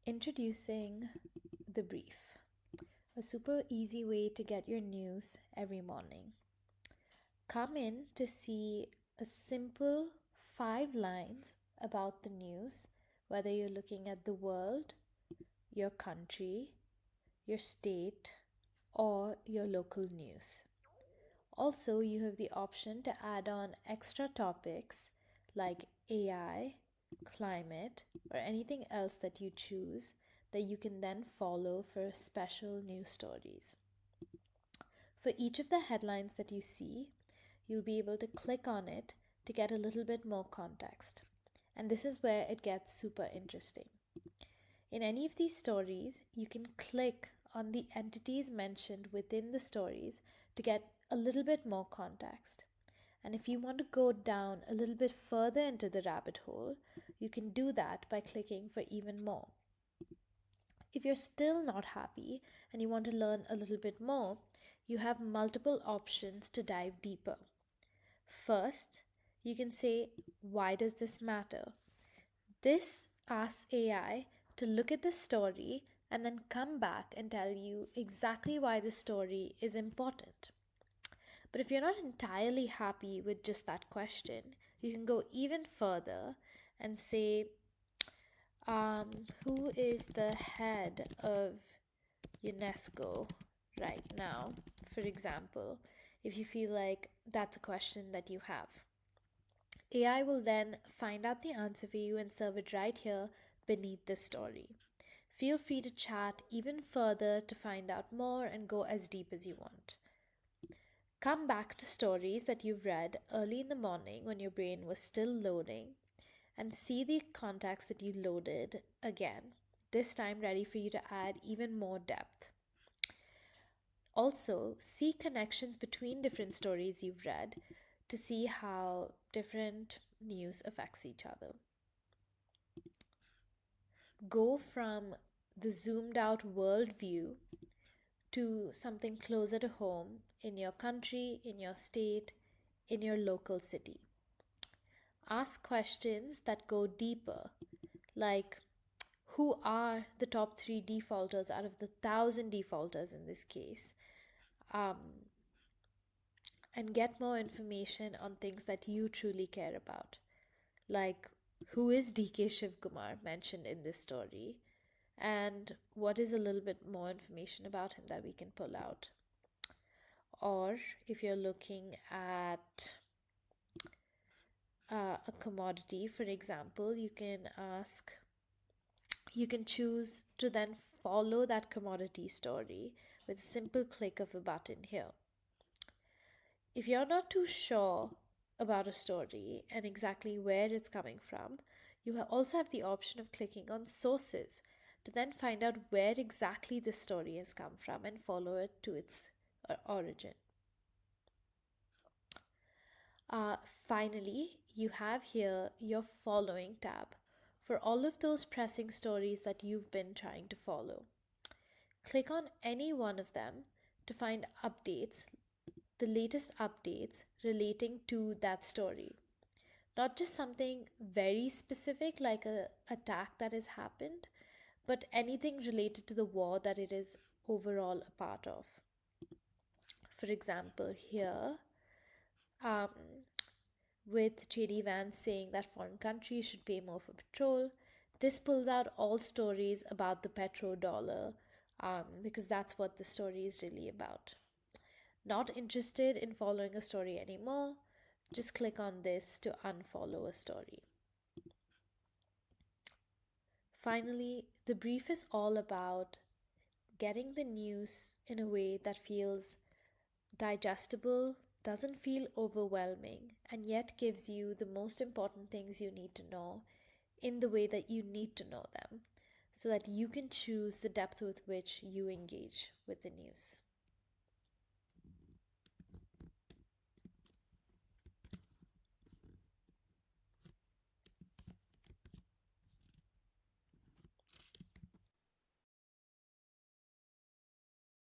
Introducing the brief, a super easy way to get your news every morning. Come in to see a simple 5 lines about the news, whether you're looking at the world, your country, your state, or your local news. Also, you have the option to add on extra topics like AI, climate, or anything else that you choose that you can then follow for special news stories. For each of the headlines that you see, you'll be able to click on it to get a little bit more context. And this is where it gets super interesting. In any of these stories, you can click on the entities mentioned within the stories to get a little bit more context. And if you want to go down a little bit further into the rabbit hole, you can do that by clicking for even more. If you're still not happy and you want to learn a little bit more, you have multiple options to dive deeper. First, you can say, why does this matter? This asks AI to look at the story and then come back and tell you exactly why the story is important. But if you're not entirely happy with just that question, you can go even further and say, who is the head of UNESCO right now, for example, if you feel like that's a question that you have. AI will then find out the answer for you and serve it right here beneath the story. Feel free to chat even further to find out more and go as deep as you want. Come back to stories that you've read early in the morning when your brain was still loading and see the context that you loaded again, this time ready for you to add even more depth. Also, see connections between different stories you've read to see how different news affects each other. Go from the zoomed out world view to something closer to home in your country, in your state, in your local city. Ask questions that go deeper, like who are the top 3 defaulters out of the 1,000 defaulters in this case? Um, and get more information on things that you truly care about. Like, who is DK Shiv Kumar mentioned in this story? And what is a little bit more information about him that we can pull out? Or if you're looking at a commodity, for example, you can choose to then follow that commodity story with a simple click of a button here. If you're not too sure about a story and exactly where it's coming from, you also have the option of clicking on sources to then find out where exactly this story has come from and follow it to its origin. Finally, you have here your following tab for all of those pressing stories that you've been trying to follow. Click on any one of them to find updates, the latest updates relating to that story. Not just something very specific like a attack that has happened, but anything related to the war that it is overall a part of. For example, here, um, with JD Vance saying that foreign countries should pay more for petrol, this pulls out all stories about the petrodollar, because that's what the story is really about. Not interested in following a story anymore, just click on this to unfollow a story. Finally, the brief is all about getting the news in a way that feels digestible, doesn't feel overwhelming, and yet gives you the most important things you need to know in the way that you need to know them so that you can choose the depth with which you engage with the news.